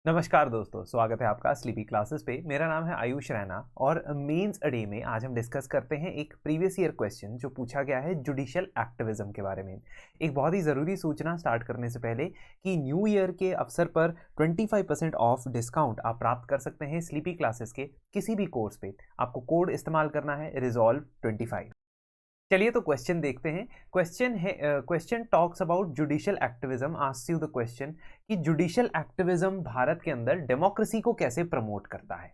नमस्कार दोस्तों, स्वागत है आपका स्लीपी क्लासेस पे। मेरा नाम है आयुष रैना और मेंस अडे में आज हम डिस्कस करते हैं एक प्रीवियस ईयर क्वेश्चन जो पूछा गया है जुडिशियल एक्टिविज्म के बारे में। एक बहुत ही ज़रूरी सूचना स्टार्ट करने से पहले कि न्यू ईयर के अवसर पर 25% ऑफ डिस्काउंट आप प्राप्त कर सकते हैं स्लीपी क्लासेस के किसी भी कोर्स पे। आपको कोड इस्तेमाल करना है रिजॉल्व25। चलिए तो क्वेश्चन देखते हैं। Question talks about judicial activism. Asks you the question कि जुडिशियल एक्टिविज्म भारत के अंदर डेमोक्रेसी को कैसे प्रमोट करता है।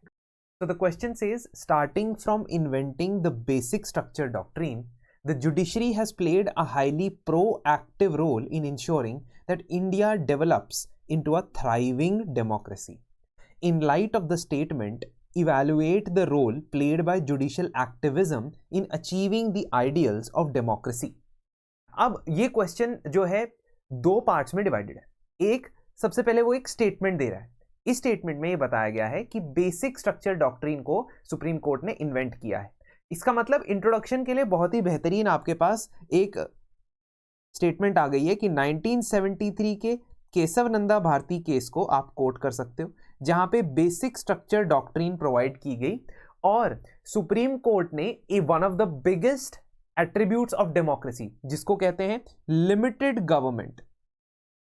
तो the question says, starting from inventing the basic structure doctrine, the judiciary has played a highly proactive role in ensuring that India develops into a thriving democracy. In light of the statement, evaluate the role played by judicial activism in achieving the ideals of democracy. अब ये question जो है दो parts में divided है। एक, सबसे पहले वो एक स्टेटमेंट दे रहा है। इस स्टेटमेंट में ये बताया गया है कि बेसिक स्ट्रक्चर डॉक्ट्रिन को सुप्रीम कोर्ट ने इन्वेंट किया है। इसका मतलब इंट्रोडक्शन के लिए बहुत ही बेहतरीन आपके पास एक स्टेटमेंट आ गई है कि 1973 के केशव नंदा भारती केस को आप कोट कर सकते हो, जहां पे बेसिक स्ट्रक्चर डॉक्ट्रिन प्रोवाइड की गई और सुप्रीम कोर्ट ने one of the biggest attributes of democracy, जिसको कहते हैं लिमिटेड गवर्नमेंट,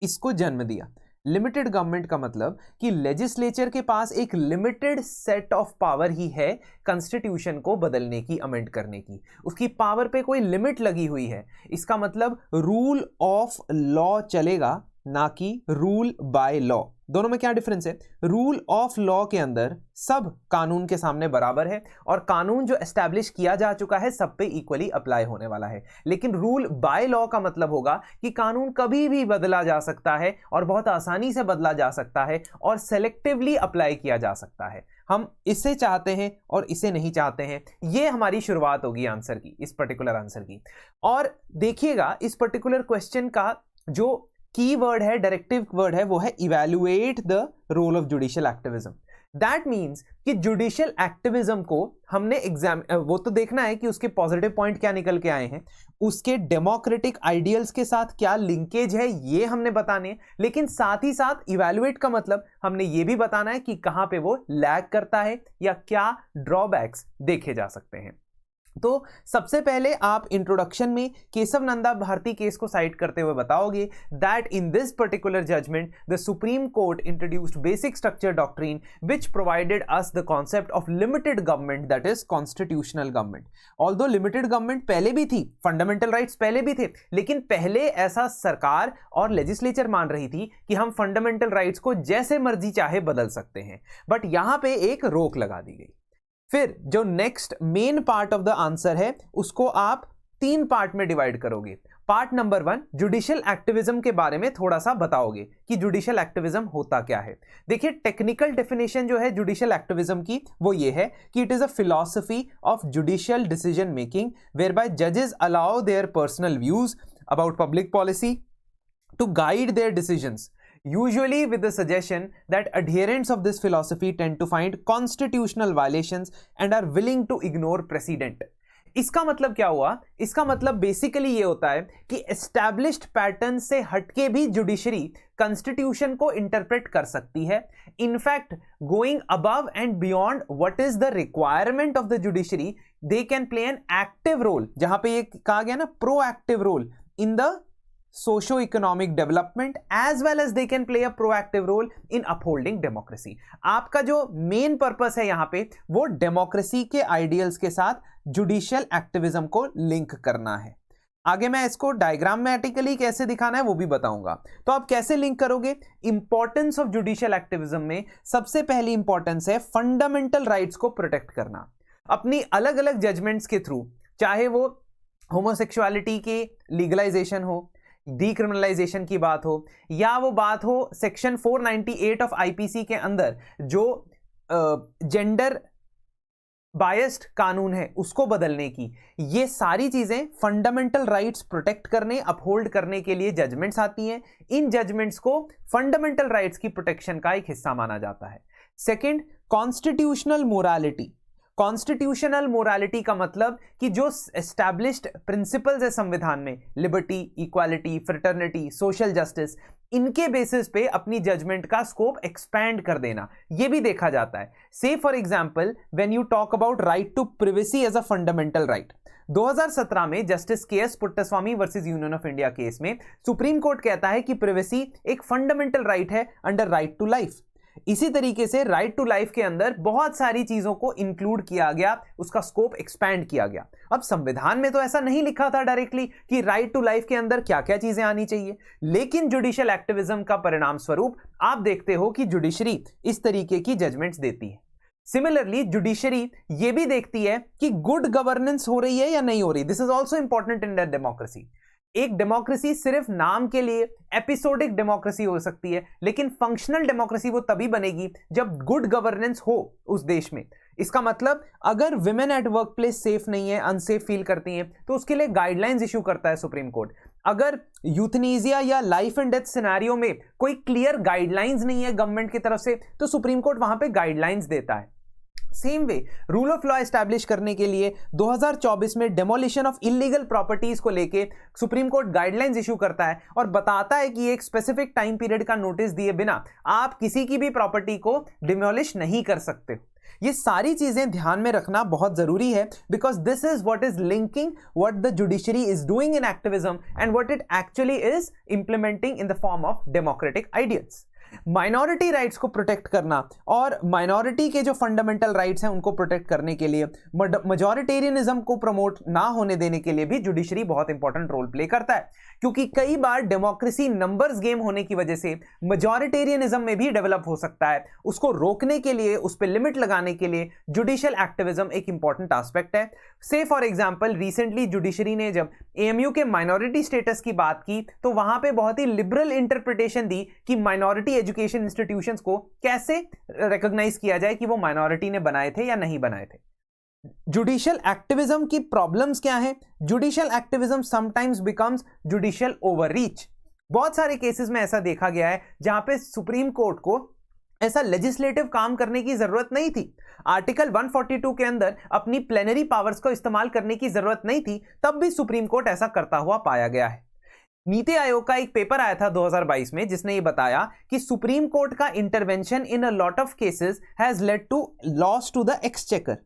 इसको जन्म दिया। लिमिटेड गवर्नमेंट का मतलब कि लेजिस्लेचर के पास एक लिमिटेड सेट ऑफ पावर ही है कॉन्स्टिट्यूशन को बदलने की, अमेंड करने की। उसकी पावर पे कोई लिमिट लगी हुई है। इसका मतलब रूल ऑफ लॉ चलेगा, ना कि रूल बाय लॉ। दोनों में क्या डिफरेंस है? रूल ऑफ लॉ के अंदर सब कानून के सामने बराबर है और कानून जो एस्टैब्लिश किया जा चुका है सब पे इक्वली अप्लाई होने वाला है। लेकिन रूल बाय लॉ का मतलब होगा कि कानून कभी भी बदला जा सकता है और बहुत आसानी से बदला जा सकता है और सेलेक्टिवली अप्लाई किया जा सकता है। हम इसे चाहते हैं और इसे नहीं चाहते हैं। ये हमारी शुरुआत होगी आंसर की, इस पर्टिकुलर आंसर की। और देखिएगा इस पर्टिकुलर क्वेश्चन का जो की वर्ड है, डायरेक्टिव वर्ड है, वो है evaluate the role of judicial activism. That means कि जुडिशियल एक्टिविज्म को हमने वो तो देखना है कि उसके पॉजिटिव पॉइंट क्या निकल के आए हैं, उसके डेमोक्रेटिक आइडियल्स के साथ क्या लिंकेज है ये हमने बताने हैं, लेकिन साथ ही साथ इवैल्यूएट का मतलब हमने ये भी बताना है कि कहां पे वो लैग करता है या क्या ड्रॉबैक्स देखे जा सकते हैं। तो सबसे पहले आप इंट्रोडक्शन में केशव नंदा भारती केस को साइट करते हुए बताओगे that in this particular judgment the supreme court introduced basic structure doctrine which provided us the concept of limited government, that is constitutional government. Although limited government पहले भी थी, फंडामेंटल राइट्स पहले भी थे, लेकिन पहले ऐसा सरकार और लेजिस्लेचर मान रही थी कि हम फंडामेंटल राइट्स को जैसे मर्जी चाहे बदल सकते हैं, बट यहां पे एक रोक लगा दी गई। फिर जो next main part of the answer है उसको आप तीन पार्ट में डिवाइड करोगे। पार्ट नंबर 1, जुडिशियल एक्टिविज्म के बारे में थोड़ा सा बताओगे कि जुडिशियल एक्टिविज्म होता क्या है। देखिए टेक्निकल डेफिनेशन जो है जुडिशियल एक्टिविज्म की वो ये है कि it is a philosophy of judicial decision making whereby जजेस allow their personal views about public policy to guide their decisions, usually with the suggestion that adherents of this philosophy tend to find constitutional violations and are willing to ignore precedent. इसका मतलब क्या हुआ? इसका मतलब basically ये होता है कि एस्टैब्लिश्ड पैटर्न से हटके भी जुडिशरी कॉन्स्टिट्यूशन को इंटरप्रेट कर सकती है। In fact going above and beyond what is the requirement of the judiciary, they can play an active role, जहां पे ये कहा गया ना proactive role in the socio-economic development as well as they can play a proactive role in upholding democracy. आपका जो main purpose है यहां पे वो डेमोक्रेसी के आइडियल्स के साथ जुडिशियल एक्टिविज्म को लिंक करना है। आगे मैं इसको डायग्रामेटिकली कैसे दिखाना है वो भी बताऊंगा। तो आप कैसे लिंक करोगे? इंपॉर्टेंस ऑफ जुडिशियल एक्टिविज्म में सबसे पहली इंपॉर्टेंस है फंडामेंटल राइट्स को प्रोटेक्ट करना। अपनी अलग अलग जजमेंट्स के थ्रू, चाहे वो होमोसेक्सुअलिटी के लीगलाइजेशन हो, डीक्रिमिनलाइजेशन की बात हो, या वो बात हो सेक्शन 498 ऑफ आईपीसी के अंदर जो जेंडर बायस्ड कानून है उसको बदलने की, ये सारी चीजें फंडामेंटल राइट्स प्रोटेक्ट करने, अपहोल्ड करने के लिए जजमेंट्स आती हैं। इन जजमेंट्स को फंडामेंटल राइट्स की प्रोटेक्शन का एक हिस्सा माना जाता है। Second, constitutional morality. Constitutional morality का मतलब कि जो एस्टैब्लिश्ड प्रिंसिपल्स है संविधान में, liberty, equality, fraternity, social justice, इनके बेसिस पे अपनी जजमेंट का स्कोप एक्सपैंड कर देना, ये भी देखा जाता है। से for example when you talk about right to privacy as a fundamental right, 2017 में justice K S. Puttaswamy versus union of India case में सुप्रीम कोर्ट कहता है कि प्रिवेसी एक फंडामेंटल राइट है अंडर राइट टू लाइफ। इसी तरीके से राइट टू लाइफ के अंदर बहुत सारी चीजों को इंक्लूड किया गया, उसका स्कोप एक्सपैंड किया गया। अब संविधान में तो ऐसा नहीं लिखा था डायरेक्टली कि राइट टू लाइफ के अंदर क्या क्या चीजें आनी चाहिए, लेकिन जुडिशियल एक्टिविज्म का परिणाम स्वरूप आप देखते हो कि जुडिशरी इस तरीके की जजमेंट्स देती है। सिमिलरली जुडिशरी ये भी देखती है कि गुड गवर्नेंस हो रही है या नहीं हो रही। This is also important in the democracy. एक डेमोक्रेसी सिर्फ नाम के लिए एपिसोडिक डेमोक्रेसी हो सकती है, लेकिन फंक्शनल डेमोक्रेसी वो तभी बनेगी जब गुड गवर्नेंस हो उस देश में। इसका मतलब अगर women at work place safe नहीं है, अनसेफ फील करती हैं, तो उसके लिए गाइडलाइंस इशू करता है सुप्रीम कोर्ट। अगर यूथनेसिया या लाइफ एंड डेथ सिनेरियो में कोई क्लियर गाइडलाइंस नहीं है गवर्नमेंट की तरफ से, तो सुप्रीम कोर्ट वहां पे गाइडलाइंस देता है। Same way rule of law establish करने के लिए 2024 में डेमोलिशन ऑफ इलीगल प्रॉपर्टीज को लेके सुप्रीम कोर्ट गाइडलाइंस इशू करता है और बताता है कि एक स्पेसिफिक टाइम पीरियड का नोटिस दिए बिना आप किसी की भी प्रॉपर्टी को डिमोलिश नहीं कर सकते। ये सारी चीजें ध्यान में रखना बहुत जरूरी है, because this is what is linking what the judiciary is doing in activism and what it actually is implementing in the form of democratic ideals. Minority rights को प्रोटेक्ट करना और माइनॉरिटी के जो फंडामेंटल राइट्स हैं उनको protect करने के लिए, मेजॉरिटेरियनिज्म को प्रमोट ना होने देने के लिए भी जुडिशरी बहुत इंपॉर्टेंट रोल प्ले करता है, क्योंकि कई बार डेमोक्रेसी नंबर्स गेम होने की वजह से मेजॉरिटेरियनिज्म में भी डेवलप हो सकता है। उसको रोकने के लिए, उस पर लिमिट लगाने के लिए जुडिशियल एक्टिविज्म एक इंपॉर्टेंट एस्पेक्ट है। से फॉर एग्जांपल रिसेंटली जुडिशरी ने जब एएमयू के माइनॉरिटी स्टेटस की बात की, तो वहां पे बहुत ही लिबरल इंटरप्रिटेशन दी कि माइनॉरिटी एजुकेशन इंस्टीट्यूशंस को कैसे रिकॉग्नाइज किया जाए कि वो माइनॉरिटी ने बनाए थे या नहीं बनाए थे। जुडिशियल एक्टिविज्म की प्रॉब्लम्स क्या है? Judicial activism sometimes becomes judicial overreach. बहुत सारे केसेस में ऐसा देखा गया है जहां पे सुप्रीम कोर्ट को ऐसा लेजिस्लेटिव काम करने की जरूरत नहीं थी, आर्टिकल 142 के अंदर अपनी प्लेनरी पावर्स को इस्तेमाल करने की जरूरत नहीं थी, तब भी सुप्रीम कोर्ट ऐसा करता हुआ पाया गया है। नीति आयोग का एक पेपर आया था 2022 में जिसने ये बताया कि सुप्रीम कोर्ट का intervention in a lot of cases has led to loss to the exchequer.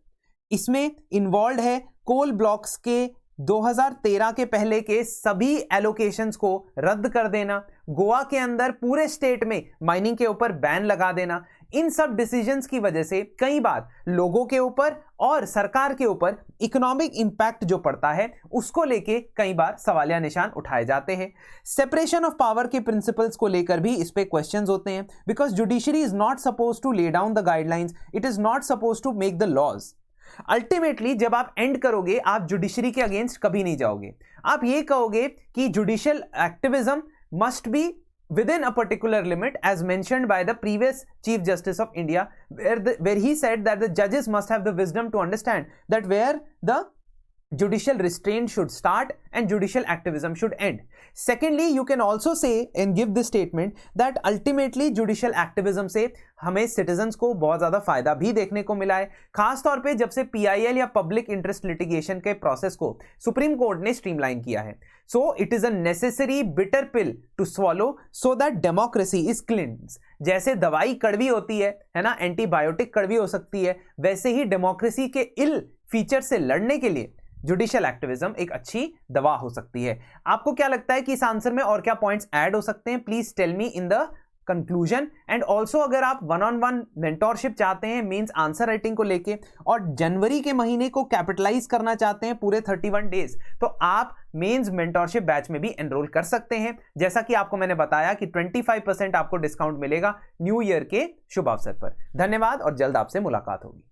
इसमें इन्वॉल्व है कोल ब्लॉक्स के 2013 के पहले के सभी एलोकेशंस को रद्द कर देना, गोवा के अंदर पूरे स्टेट में माइनिंग के ऊपर बैन लगा देना। इन सब डिसीजंस की वजह से कई बार लोगों के ऊपर और सरकार के ऊपर इकोनॉमिक इंपैक्ट जो पड़ता है उसको लेके कई बार सवालिया निशान उठाए जाते हैं। सेपरेशन ऑफ पावर के प्रिंसिपल्स को लेकर भी इस पे क्वेश्चंस होते हैं, because judiciary is not suppose to lay down the guidelines, it is not suppose to make the laws. Ultimately जब आप एंड करोगे आप जुडिशरी के अगेंस्ट कभी नहीं जाओगे। आप ये कहोगे कि judicial activism must be within a particular limit as mentioned by the previous Chief Justice of India, where he said that the judges must have the wisdom to understand that where the judicial restraint should start and judicial activism should end. Secondly, you can also say and give this statement that ultimately judicial activism से हमें citizens को बहुत ज़्यादा फायदा भी देखने को मिला है, खास तौर पे जब से PIL या पब्लिक इंटरेस्ट लिटिगेशन के प्रोसेस को सुप्रीम कोर्ट ने स्ट्रीमलाइन किया है। So it is a necessary bitter pill to swallow so that democracy is cleansed. जैसे दवाई कड़वी होती है ना, एंटीबायोटिक कड़वी हो सकती है, वैसे ही डेमोक्रेसी के इल फीचर से लड़ने के लिए जुडिशियल एक्टिविज्म एक अच्छी दवा हो सकती है। आपको क्या लगता है कि इस आंसर में और क्या पॉइंट्स ऐड हो सकते हैं? Please tell me in the conclusion. And also अगर आप 1-on-1 मेंटोरशिप चाहते हैं मींस आंसर राइटिंग को लेके और जनवरी के महीने को कैपिटलाइज करना चाहते हैं पूरे 31 डेज, तो आप मेंस मेंटोरशिप बैच में भी एनरोल कर सकते हैं। जैसा कि आपको मैंने बताया कि 25% आपको डिस्काउंट मिलेगा न्यू ईयर के शुभ अवसर पर। धन्यवाद और जल्द आपसे मुलाकात होगी।